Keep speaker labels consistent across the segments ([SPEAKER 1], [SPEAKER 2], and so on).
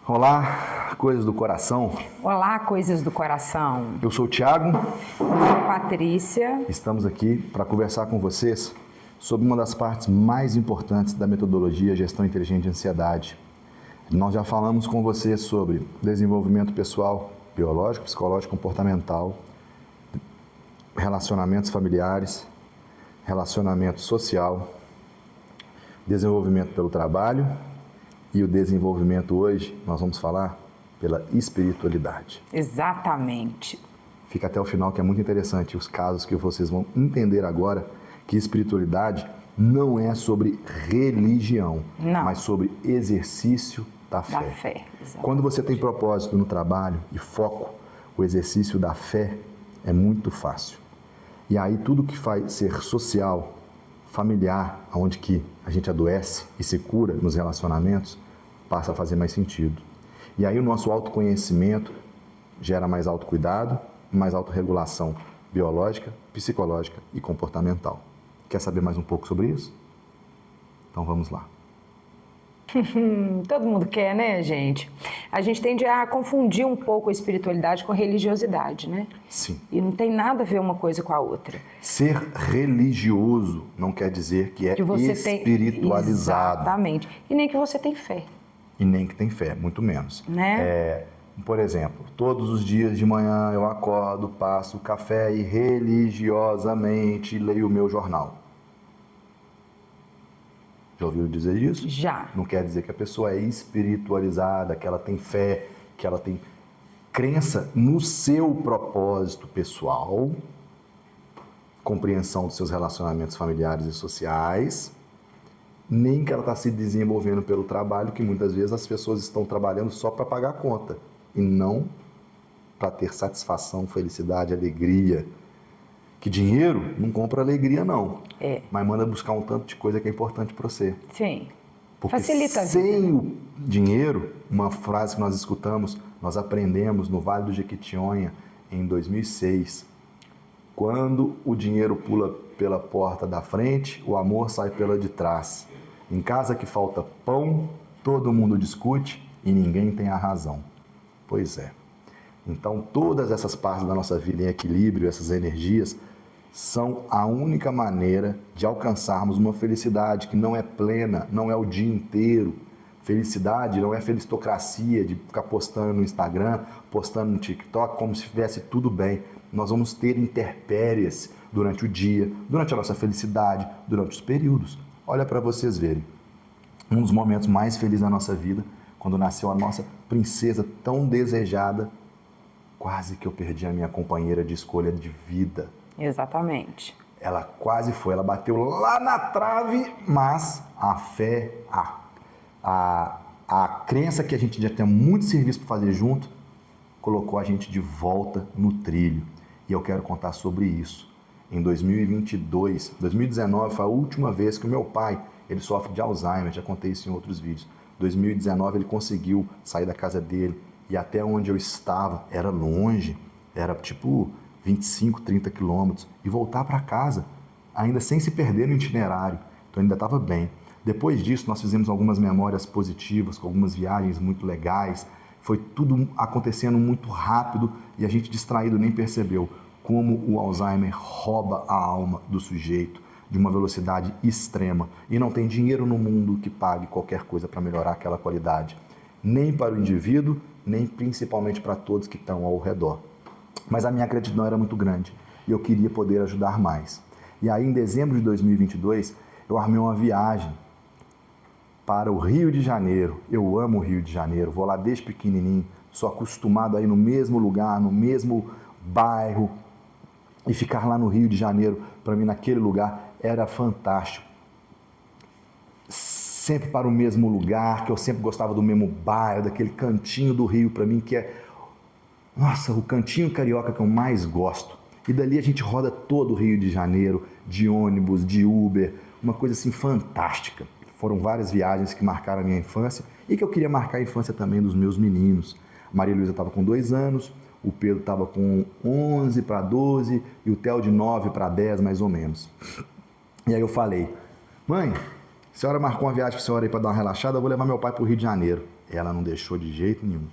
[SPEAKER 1] Olá, coisas do coração.
[SPEAKER 2] Olá, coisas do coração.
[SPEAKER 1] Eu sou o Thiago.
[SPEAKER 2] Eu sou Patrícia.
[SPEAKER 1] Estamos aqui para conversar com vocês sobre uma das partes mais importantes da metodologia Gestão Inteligente de Ansiedade. Nós já falamos com vocês sobre desenvolvimento pessoal, biológico, psicológico, comportamental, relacionamentos familiares, relacionamento social, desenvolvimento pelo trabalho e o desenvolvimento hoje, nós vamos falar pela espiritualidade.
[SPEAKER 2] Exatamente.
[SPEAKER 1] Fica até o final que é muito interessante os casos que vocês vão entender agora que espiritualidade não é sobre religião, mas sobre exercício da fé.
[SPEAKER 2] Da fé, exatamente.
[SPEAKER 1] Quando você tem propósito no trabalho e foco, o exercício da fé é muito fácil. E aí tudo que faz ser social, familiar, onde que a gente adoece e se cura nos relacionamentos, passa a fazer mais sentido. E aí o nosso autoconhecimento gera mais autocuidado, mais autorregulação biológica, psicológica e comportamental. Quer saber mais um pouco sobre isso? Então vamos lá.
[SPEAKER 2] Todo mundo quer, né, gente? A gente tende a confundir um pouco a espiritualidade com a religiosidade, né?
[SPEAKER 1] Sim.
[SPEAKER 2] E não tem nada a ver uma coisa com a outra.
[SPEAKER 1] Ser religioso não quer dizer que é espiritualizado.
[SPEAKER 2] Exatamente. E nem que você tem fé.
[SPEAKER 1] E nem que tem fé, muito menos.
[SPEAKER 2] Né?
[SPEAKER 1] Por exemplo, todos os dias de manhã eu acordo, passo café e religiosamente leio o meu jornal. Já ouviu dizer isso?
[SPEAKER 2] Já.
[SPEAKER 1] Não quer dizer que a pessoa é espiritualizada, que ela tem fé, que ela tem crença no seu propósito pessoal, compreensão dos seus relacionamentos familiares e sociais, nem que ela está se desenvolvendo pelo trabalho, que muitas vezes as pessoas estão trabalhando só para pagar a conta e não para ter satisfação, felicidade, alegria. Que dinheiro não compra alegria, não. Mas manda buscar um tanto de coisa que é importante para você.
[SPEAKER 2] Sim.
[SPEAKER 1] Porque
[SPEAKER 2] facilita a vida.
[SPEAKER 1] Sem o dinheiro, uma frase que nós escutamos, nós aprendemos no Vale do Jequitinhonha em 2006. Quando o dinheiro pula pela porta da frente, o amor sai pela de trás. Em casa que falta pão, todo mundo discute e ninguém tem a razão. Pois é. Então, todas essas partes da nossa vida em equilíbrio, essas energias, são a única maneira de alcançarmos uma felicidade que não é plena, não é o dia inteiro. Felicidade não é felicitocracia de ficar postando no Instagram, postando no TikTok, como se estivesse tudo bem. Nós vamos ter intempéries durante o dia, durante a nossa felicidade, durante os períodos. Olha para vocês verem. Um dos momentos mais felizes da nossa vida, quando nasceu a nossa princesa tão desejada, quase que eu perdi a minha companheira de escolha de vida.
[SPEAKER 2] Exatamente.
[SPEAKER 1] Ela quase foi, ela bateu lá na trave, mas a fé, a crença que a gente já tem muito serviço para fazer junto, colocou a gente de volta no trilho. E eu quero contar sobre isso. Em 2022, 2019 foi a última vez que o meu pai, ele sofre de Alzheimer, já contei isso em outros vídeos. 2019 ele conseguiu sair da casa dele e até onde eu estava era longe, era tipo 25, 30 quilômetros, e voltar para casa, ainda sem se perder no itinerário, então ainda estava bem. Depois disso, nós fizemos algumas memórias positivas, com algumas viagens muito legais, foi tudo acontecendo muito rápido e a gente distraído nem percebeu como o Alzheimer rouba a alma do sujeito de uma velocidade extrema e não tem dinheiro no mundo que pague qualquer coisa para melhorar aquela qualidade, nem para o indivíduo, nem principalmente para todos que estão ao redor. Mas a minha gratidão era muito grande e eu queria poder ajudar mais. E aí, em dezembro de 2022, eu armei uma viagem para o Rio de Janeiro. Eu amo o Rio de Janeiro, vou lá desde pequenininho, sou acostumado a ir no mesmo lugar, no mesmo bairro, e ficar lá no Rio de Janeiro, para mim, naquele lugar, era fantástico. Sempre para o mesmo lugar, que eu sempre gostava do mesmo bairro, daquele cantinho do Rio, para mim, que é... Nossa, o cantinho carioca que eu mais gosto. E dali a gente roda todo o Rio de Janeiro, de ônibus, de Uber, uma coisa assim fantástica. Foram várias viagens que marcaram a minha infância e que eu queria marcar a infância também dos meus meninos. A Maria Luísa estava com 2 anos, o Pedro estava com 11 para 12 e o Theo de 9 para 10, mais ou menos. E aí eu falei, mãe, a senhora marcou uma viagem para a senhora aí para dar uma relaxada, eu vou levar meu pai para o Rio de Janeiro. Ela não deixou de jeito nenhum.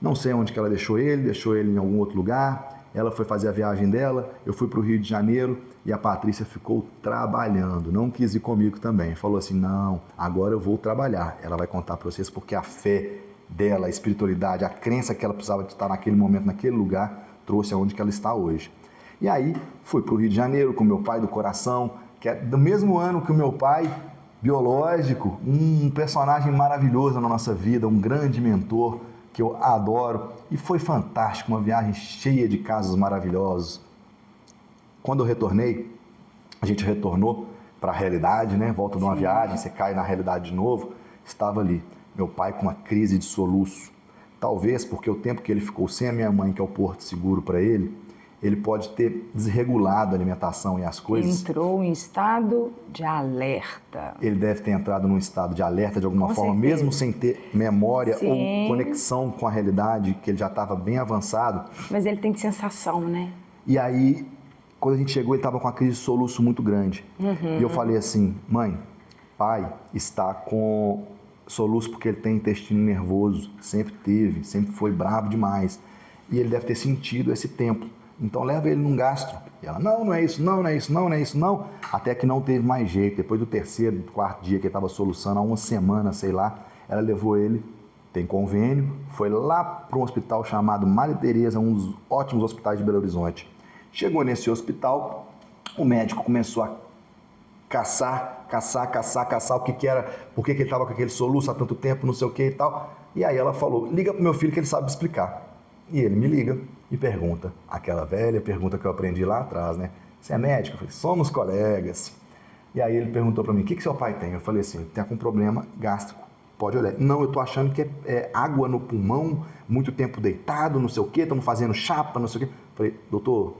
[SPEAKER 1] Não sei onde que ela deixou ele em algum outro lugar. Ela foi fazer a viagem dela, eu fui para o Rio de Janeiro e a Patrícia ficou trabalhando, não quis ir comigo também. Falou assim, não, agora eu vou trabalhar. Ela vai contar para vocês porque a fé dela, a espiritualidade, a crença que ela precisava de estar naquele momento, naquele lugar, trouxe aonde que ela está hoje. E aí, fui para o Rio de Janeiro com meu pai do coração, que é do mesmo ano que o meu pai biológico, um personagem maravilhoso na nossa vida, um grande mentor que eu adoro. E foi fantástico, uma viagem cheia de casos maravilhosos. Quando eu retornei, a gente retornou para a realidade, né? Volta de uma viagem, você cai na realidade de novo. Estava ali, meu pai com uma crise de soluço. Talvez porque o tempo que ele ficou sem a minha mãe, que é o porto seguro para ele pode ter desregulado a alimentação e as coisas.
[SPEAKER 2] Entrou em estado de alerta.
[SPEAKER 1] Ele deve ter entrado num estado de alerta de alguma forma,
[SPEAKER 2] certeza.
[SPEAKER 1] Mesmo sem ter memória
[SPEAKER 2] Sim.
[SPEAKER 1] ou conexão com a realidade, que ele já estava bem avançado.
[SPEAKER 2] Mas ele tem sensação, né?
[SPEAKER 1] E aí, quando a gente chegou, ele estava com uma crise de soluço muito grande. E eu falei assim, mãe, pai está com soluço porque ele tem intestino nervoso, sempre teve, sempre foi bravo demais. E ele deve ter sentido esse tempo. Então leva ele num gastro. E ela, não é isso, não é isso, não é isso, não. Até que não teve mais jeito. Depois do terceiro, quarto dia que ele estava soluçando, há uma semana, sei lá, ela levou ele, tem convênio, foi lá para um hospital chamado Madre Teresa, um dos ótimos hospitais de Belo Horizonte. Chegou nesse hospital, o médico começou a caçar o que era, por que ele estava com aquele soluço há tanto tempo, não sei o que e tal. E aí ela falou, liga pro meu filho que ele sabe explicar. E ele me liga e pergunta, aquela velha pergunta que eu aprendi lá atrás, né? Você é médico? Eu falei, somos colegas. E aí ele perguntou para mim, o que seu pai tem? Eu falei assim, ele tem algum problema gástrico, pode olhar. Não, eu tô achando que é água no pulmão, muito tempo deitado, não sei o quê, estamos fazendo chapa, não sei o quê. Eu falei, doutor,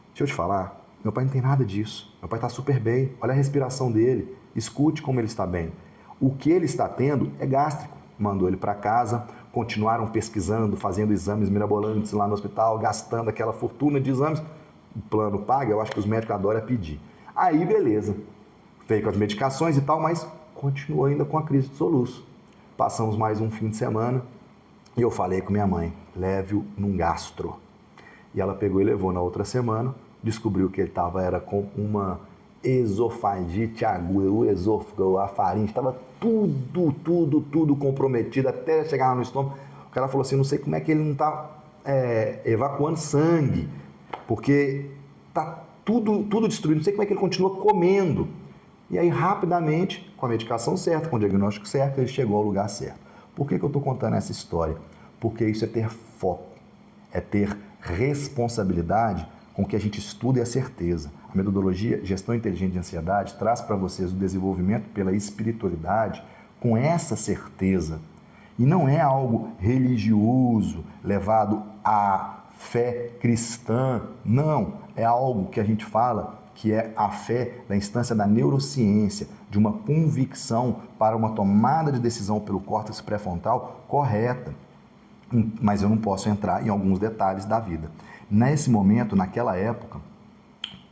[SPEAKER 1] deixa eu te falar, meu pai não tem nada disso, meu pai está super bem, olha a respiração dele, escute como ele está bem. O que ele está tendo é gástrico. Mandou ele para casa, continuaram pesquisando, fazendo exames mirabolantes lá no hospital, gastando aquela fortuna de exames. O plano paga, eu acho que os médicos adoram pedir. Aí, beleza, veio com as medicações e tal, mas continuou ainda com a crise de soluço. Passamos mais um fim de semana e eu falei com minha mãe, leve-o num gastro. E ela pegou e levou na outra semana, descobriu que ele era com uma esofagite aguda, o esôfago, a faringe, estava tudo comprometido, até chegar no estômago. O cara falou assim, não sei como é que ele não está evacuando sangue, porque está tudo destruído, não sei como é que ele continua comendo. E aí, rapidamente, com a medicação certa, com o diagnóstico certo, ele chegou ao lugar certo. Por que eu estou contando essa história? Porque isso é ter foco, é ter responsabilidade com o que a gente estuda e a certeza. A metodologia Gestão Inteligente de Ansiedade traz para vocês o desenvolvimento pela espiritualidade com essa certeza. E não é algo religioso, levado à fé cristã, não. É algo que a gente fala que é a fé da instância da neurociência, de uma convicção para uma tomada de decisão pelo córtex pré-frontal correta. Mas eu não posso entrar em alguns detalhes da vida. Nesse momento, naquela época,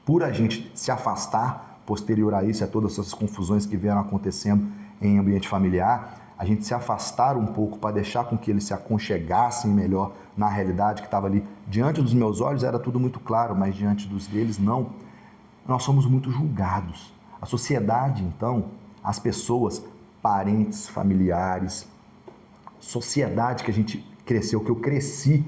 [SPEAKER 1] por a gente se afastar, posterior a isso, a todas essas confusões que vieram acontecendo em ambiente familiar, a gente se afastar um pouco para deixar com que eles se aconchegassem melhor na realidade que estava ali. Diante dos meus olhos era tudo muito claro, mas diante dos deles não. Nós somos muito julgados. A sociedade, então, as pessoas, parentes, familiares, sociedade que a gente cresceu, que eu cresci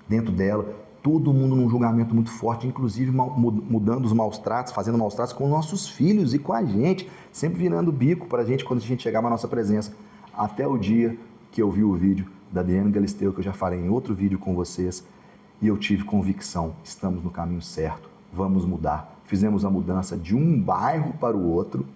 [SPEAKER 1] dentro dela, todo mundo num julgamento muito forte, inclusive mudando os maus tratos, fazendo maus tratos com nossos filhos e com a gente, sempre virando bico para a gente quando a gente chegava à nossa presença. Até o dia que eu vi o vídeo da Diane Galisteu, que eu já falei em outro vídeo com vocês, e eu tive convicção, estamos no caminho certo, vamos mudar. Fizemos a mudança de um bairro para o outro,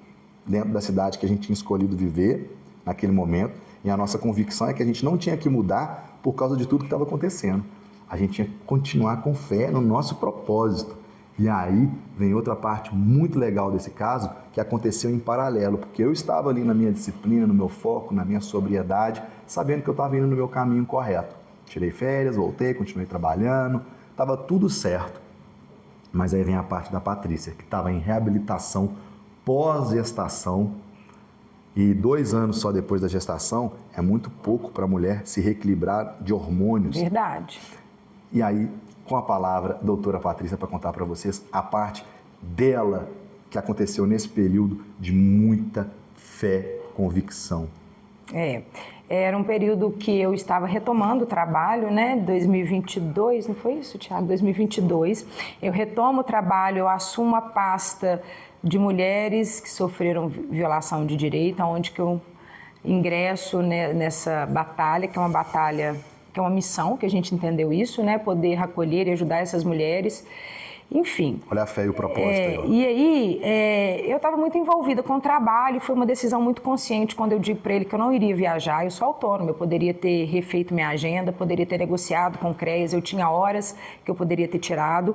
[SPEAKER 1] dentro da cidade que a gente tinha escolhido viver naquele momento, e a nossa convicção é que a gente não tinha que mudar por causa de tudo que estava acontecendo. A gente tinha que continuar com fé no nosso propósito. E aí vem outra parte muito legal desse caso, que aconteceu em paralelo, porque eu estava ali na minha disciplina, no meu foco, na minha sobriedade, sabendo que eu estava indo no meu caminho correto. Tirei férias, voltei, continuei trabalhando, estava tudo certo. Mas aí vem a parte da Patrícia, que estava em reabilitação pós-gestação, E 2 anos só depois da gestação é muito pouco para a mulher se reequilibrar de hormônios.
[SPEAKER 2] Verdade.
[SPEAKER 1] E aí, com a palavra, doutora Patrícia, para contar para vocês a parte dela que aconteceu nesse período de muita fé, convicção.
[SPEAKER 2] Era um período que eu estava retomando o trabalho, né? 2022, não foi isso, Tiago? 2022. Eu retomo o trabalho, eu assumo a pasta de mulheres que sofreram violação de direito, onde que eu ingresso nessa batalha, que é uma batalha, que é uma missão, que a gente entendeu isso, né? Poder acolher e ajudar essas mulheres. Enfim.
[SPEAKER 1] Olha a fé e o propósito aí.
[SPEAKER 2] E aí, eu estava muito envolvida com o trabalho, foi uma decisão muito consciente quando eu digo para ele que eu não iria viajar, eu sou autônoma, eu poderia ter refeito minha agenda, poderia ter negociado com o CREAS, eu tinha horas que eu poderia ter tirado,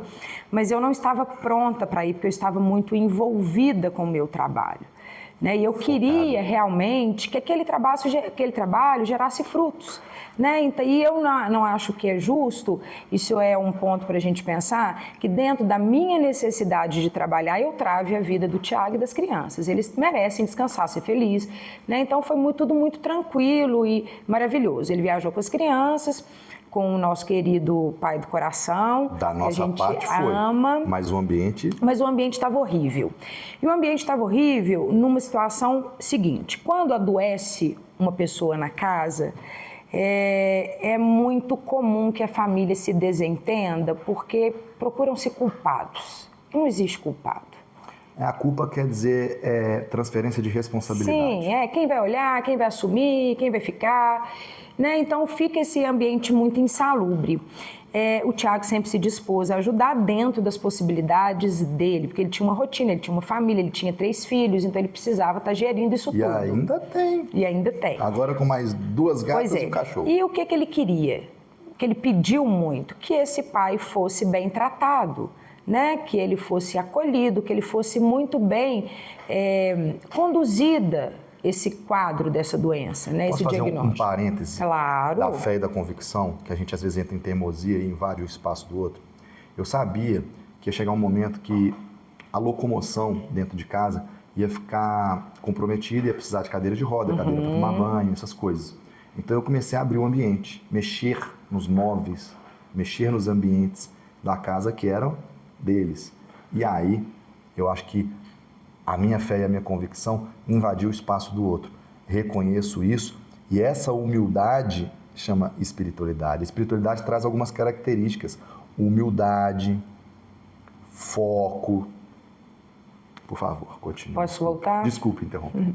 [SPEAKER 2] mas eu não estava pronta para ir, porque eu estava muito envolvida com o meu trabalho. Né? E eu queria realmente que aquele trabalho gerasse frutos. Né? E eu não acho que é justo, isso é um ponto para a gente pensar, que dentro da minha necessidade de trabalhar, eu trave a vida do Tiago e das crianças. Eles merecem descansar, ser feliz. Né? Então foi tudo muito tranquilo e maravilhoso. Ele viajou com as crianças, com o nosso querido pai do coração,
[SPEAKER 1] da nossa
[SPEAKER 2] que a gente
[SPEAKER 1] parte foi,
[SPEAKER 2] ama.
[SPEAKER 1] mas o ambiente
[SPEAKER 2] estava horrível. E o ambiente estava horrível numa situação seguinte: quando adoece uma pessoa na casa, é muito comum que a família se desentenda porque procuram-se culpados. Não existe culpado.
[SPEAKER 1] A culpa quer dizer transferência de responsabilidade.
[SPEAKER 2] Sim, quem vai olhar, quem vai assumir, quem vai ficar. Né? Então fica esse ambiente muito insalubre. O Tiago sempre se dispôs a ajudar dentro das possibilidades dele, porque ele tinha uma rotina, ele tinha uma família, ele tinha 3 filhos, então ele precisava estar gerindo isso tudo.
[SPEAKER 1] E ainda tem. Agora com mais 2 gatas e um cachorro.
[SPEAKER 2] E o que ele queria? Que ele pediu muito? Que esse pai fosse bem tratado, né? Que ele fosse acolhido, que ele fosse muito bem conduzida esse quadro dessa doença, né?
[SPEAKER 1] Posso
[SPEAKER 2] esse
[SPEAKER 1] fazer
[SPEAKER 2] diagnóstico.
[SPEAKER 1] um parêntese
[SPEAKER 2] Claro.
[SPEAKER 1] Da fé e da convicção, que a gente às vezes entra em teimosia e invade o espaço do outro. Eu sabia que ia chegar um momento que a locomoção dentro de casa ia ficar comprometida, ia precisar de cadeira de roda, cadeira para tomar banho, essas coisas. Então eu comecei a abrir o ambiente, mexer nos móveis, mexer nos ambientes da casa que eram deles. E aí, eu acho que a minha fé e a minha convicção invadiu o espaço do outro. Reconheço isso e essa humildade chama espiritualidade. A espiritualidade traz algumas características. Humildade, foco. Por favor, continue.
[SPEAKER 2] Posso voltar?
[SPEAKER 1] Desculpe interromper.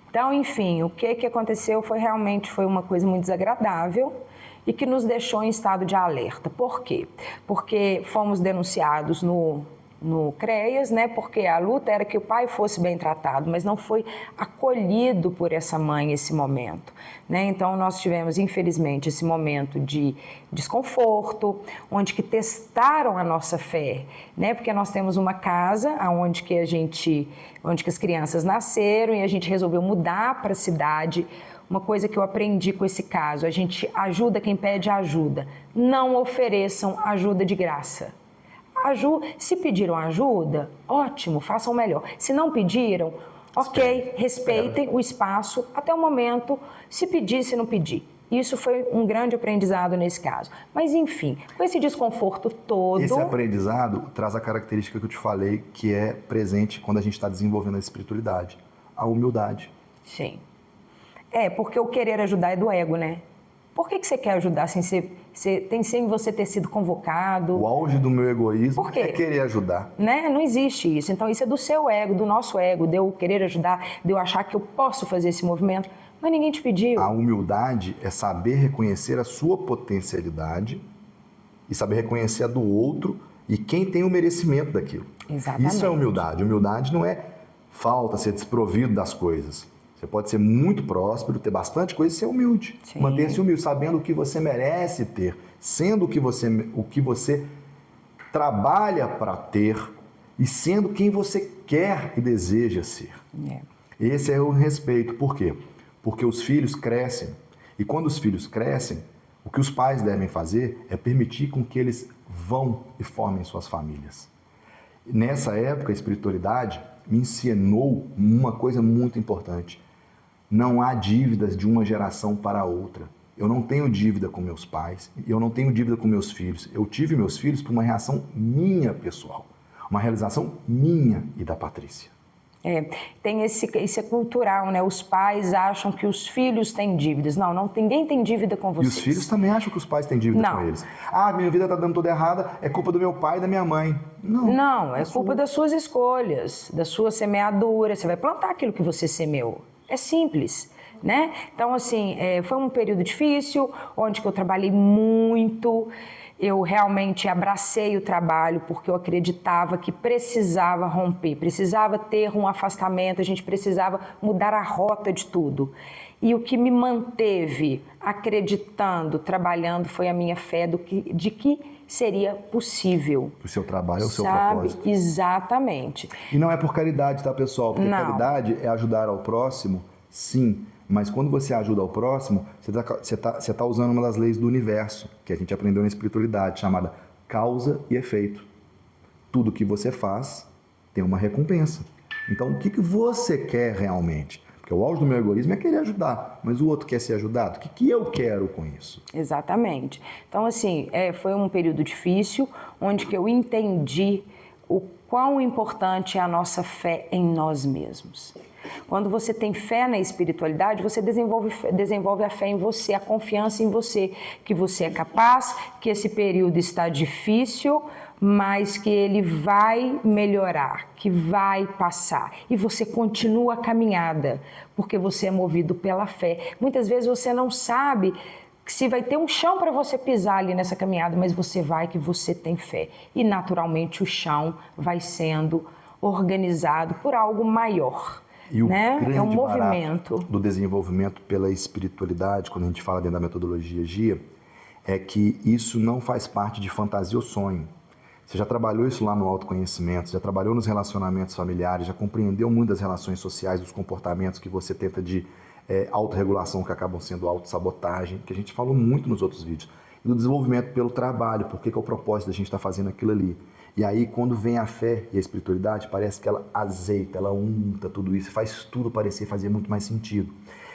[SPEAKER 2] Então, enfim, o que aconteceu foi uma coisa muito desagradável e que nos deixou em estado de alerta. Por quê? Porque fomos denunciados no CREAS, né? Porque a luta era que o pai fosse bem tratado, mas não foi acolhido por essa mãe esse momento, né? Então nós tivemos, infelizmente, esse momento de desconforto, onde que testaram a nossa fé, né? Porque nós temos uma casa onde que as crianças nasceram e a gente resolveu mudar para a cidade. Uma coisa que eu aprendi com esse caso: a gente ajuda quem pede ajuda. Não ofereçam ajuda de graça. Se pediram ajuda, ótimo, façam melhor. Se não pediram, ok, respeitem o espaço até o momento, se pedir, se não pedir. Isso foi um grande aprendizado nesse caso. Mas, enfim, com esse desconforto todo...
[SPEAKER 1] Esse aprendizado traz a característica que eu te falei, que é presente quando a gente está desenvolvendo a espiritualidade, a humildade.
[SPEAKER 2] Sim. Porque o querer ajudar é do ego, né? Por que você quer ajudar sem você ter sido convocado?
[SPEAKER 1] O auge do meu egoísmo é querer ajudar.
[SPEAKER 2] Né? Não existe isso. Então isso é do seu ego, do nosso ego, de eu querer ajudar, de eu achar que eu posso fazer esse movimento, mas ninguém te pediu.
[SPEAKER 1] A humildade é saber reconhecer a sua potencialidade e saber reconhecer a do outro e quem tem o merecimento daquilo.
[SPEAKER 2] Exatamente.
[SPEAKER 1] Isso é humildade. Humildade não é falta, ser desprovido das coisas. Você pode ser muito próspero, ter bastante coisa e ser humilde. Manter-se humilde, sabendo o que você merece ter, sendo o que você trabalha para ter e sendo quem você quer e deseja ser. Esse é o respeito. Por quê? Porque os filhos crescem. E quando os filhos crescem, o que os pais devem fazer é permitir com que eles vão e formem suas famílias. Nessa época, a espiritualidade me ensinou uma coisa muito importante. Não há dívidas de uma geração para a outra. Eu não tenho dívida com meus pais, eu não tenho dívida com meus filhos. Eu tive meus filhos por uma reação minha pessoal, uma realização minha e da Patrícia.
[SPEAKER 2] Tem isso é cultural, né? Os pais acham que os filhos têm dívidas. Não, ninguém tem dívida com vocês.
[SPEAKER 1] E os filhos também acham que os pais têm dívida com eles. Minha vida está dando toda errada, é culpa do meu pai e da minha mãe.
[SPEAKER 2] Não, é culpa das suas escolhas, da sua semeadura. Você vai plantar aquilo que você semeou. É simples, né? Então, assim, foi um período difícil, onde que eu trabalhei muito. Eu realmente abracei o trabalho porque eu acreditava que precisava romper, precisava ter um afastamento, a gente precisava mudar a rota de tudo. E o que me manteve acreditando, trabalhando, foi a minha fé de que seria possível.
[SPEAKER 1] O seu trabalho é o seu propósito.
[SPEAKER 2] Exatamente.
[SPEAKER 1] E não é por caridade, tá, pessoal? Porque caridade é ajudar ao próximo, sim. Mas quando você ajuda ao próximo, você tá usando uma das leis do universo, que a gente aprendeu na espiritualidade, chamada causa e efeito. Tudo que você faz tem uma recompensa. Então, o que você quer realmente? Porque o auge do meu egoísmo é querer ajudar, mas o outro quer ser ajudado. O que eu quero com isso?
[SPEAKER 2] Exatamente. Então, assim, foi um período difícil, onde que eu entendi o quão importante é a nossa fé em nós mesmos. Quando você tem fé na espiritualidade, você desenvolve a fé em você, a confiança em você, que você é capaz, que esse período está difícil, mas que ele vai melhorar, que vai passar. E você continua a caminhada, porque você é movido pela fé. Muitas vezes você não sabe se vai ter um chão para você pisar ali nessa caminhada, mas você vai, que você tem fé. E naturalmente o chão vai sendo organizado por algo maior.
[SPEAKER 1] E o grande
[SPEAKER 2] movimento
[SPEAKER 1] do desenvolvimento pela espiritualidade, quando a gente fala dentro da metodologia GIA, é que isso não faz parte de fantasia ou sonho. Você já trabalhou isso lá no autoconhecimento, já trabalhou nos relacionamentos familiares, já compreendeu muito das relações sociais, dos comportamentos que você tenta de autorregulação, que acabam sendo autossabotagem, que a gente falou muito nos outros vídeos. E do desenvolvimento pelo trabalho, porque que é o propósito da gente estar fazendo aquilo ali. E aí, quando vem a fé e a espiritualidade, parece que ela azeita, ela unta tudo isso, faz tudo parecer fazer muito mais sentido.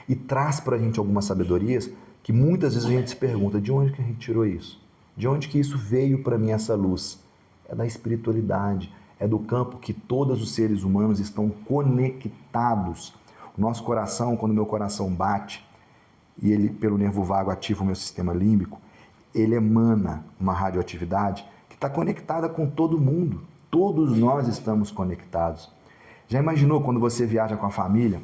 [SPEAKER 1] E traz pra gente algumas sabedorias que muitas vezes a gente se pergunta, de onde que a gente tirou isso? De onde que isso veio para mim, essa luz? É da espiritualidade, é do campo que todos os seres humanos estão conectados. O nosso coração, quando o meu coração bate, e ele, pelo nervo vago, ativa o meu sistema límbico, ele emana uma radioatividade que está conectada com todo mundo. Todos nós estamos conectados. Já imaginou quando você viaja com a família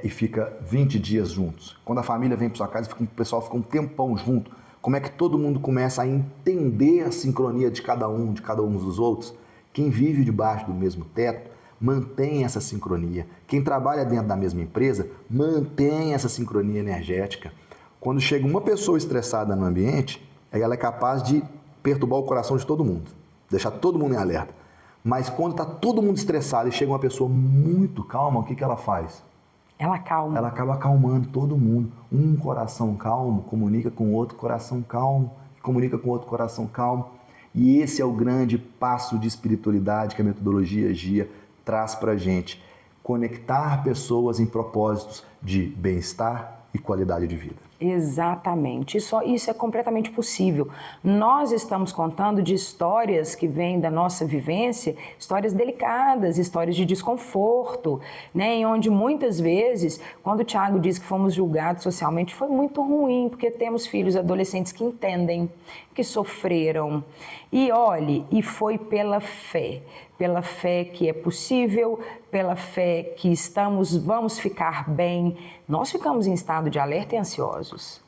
[SPEAKER 1] e fica 20 dias juntos? Quando a família vem para sua casa, o pessoal fica um tempão junto. Como é que todo mundo começa a entender a sincronia de cada um dos outros? Quem vive debaixo do mesmo teto mantém essa sincronia. Quem trabalha dentro da mesma empresa mantém essa sincronia energética. Quando chega uma pessoa estressada no ambiente, ela é capaz de perturbar o coração de todo mundo, deixar todo mundo em alerta. Mas quando está todo mundo estressado e chega uma pessoa muito calma, o que ela faz?
[SPEAKER 2] Ela acalma.
[SPEAKER 1] Ela acaba acalmando todo mundo. Um coração calmo comunica com outro coração calmo, que comunica com outro coração calmo. E esse é o grande passo de espiritualidade que a metodologia GIA traz para a gente. Conectar pessoas em propósitos de bem-estar e qualidade de vida.
[SPEAKER 2] Exatamente, isso é completamente possível. Nós estamos contando de histórias que vêm da nossa vivência, histórias delicadas, histórias de desconforto, né? Em onde muitas vezes, quando o Tiago diz que fomos julgados socialmente, foi muito ruim, porque temos filhos adolescentes que entendem, que sofreram. E olhe, e foi pela fé que é possível, pela fé que vamos ficar bem. Nós ficamos em estado de alerta e ansiosos.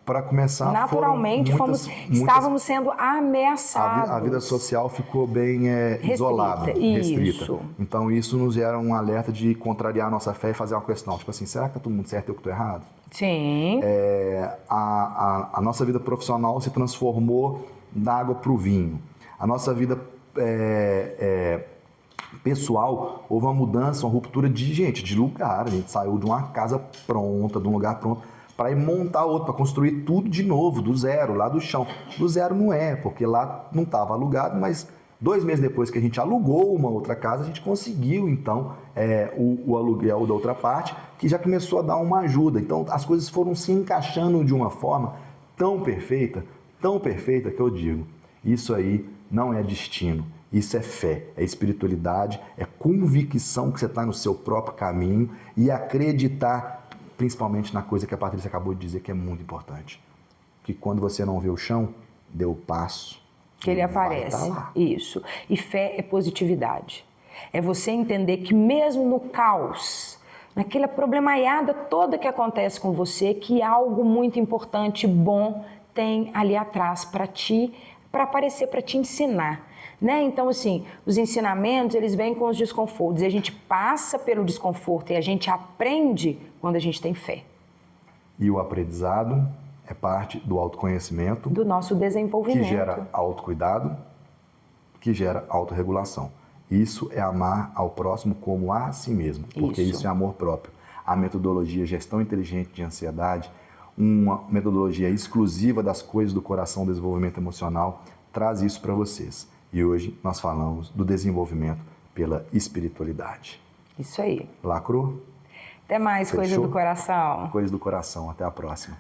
[SPEAKER 1] Para começar,
[SPEAKER 2] naturalmente estávamos sendo ameaçados.
[SPEAKER 1] A vida social ficou bem isolada, restrita. Então isso nos gera um alerta de contrariar a nossa fé e fazer uma questão, tipo assim, será que tá todo mundo certo e eu que estou errado?
[SPEAKER 2] Sim.
[SPEAKER 1] A nossa vida profissional se transformou da água para o vinho. A nossa vida pessoal, houve uma mudança, uma ruptura de lugar. A gente saiu de uma casa pronta, de um lugar pronto, para ir montar outro, para construir tudo de novo, do zero, lá do chão. Do zero não é, porque lá não estava alugado, mas 2 meses depois que a gente alugou uma outra casa, a gente conseguiu, então, o aluguel da outra parte, que já começou a dar uma ajuda. Então, as coisas foram se encaixando de uma forma tão perfeita que eu digo, isso aí não é destino, isso é fé, é espiritualidade, é convicção que você está no seu próprio caminho e acreditar principalmente na coisa que a Patrícia acabou de dizer que é muito importante. Que quando você não vê o chão, dê o passo.
[SPEAKER 2] Que ele aparece. Isso. E fé é positividade. É você entender que mesmo no caos, naquela problemaiada toda que acontece com você, que algo muito importante, bom, tem ali atrás para ti, para aparecer, para te ensinar. Né? Então, assim, os ensinamentos, eles vêm com os desconfortos. E a gente passa pelo desconforto e a gente aprende quando a gente tem fé.
[SPEAKER 1] E o aprendizado é parte do autoconhecimento.
[SPEAKER 2] Do nosso desenvolvimento.
[SPEAKER 1] Que gera autocuidado, que gera autorregulação. Isso é amar ao próximo como a si mesmo, porque isso é amor próprio. A metodologia Gestão Inteligente de Ansiedade, uma metodologia exclusiva das coisas do coração, desenvolvimento emocional, traz isso para vocês. E hoje nós falamos do desenvolvimento pela espiritualidade.
[SPEAKER 2] Isso aí.
[SPEAKER 1] Lacrou?
[SPEAKER 2] Até mais, Coisa do Coração.
[SPEAKER 1] Coisas do Coração. Até a próxima.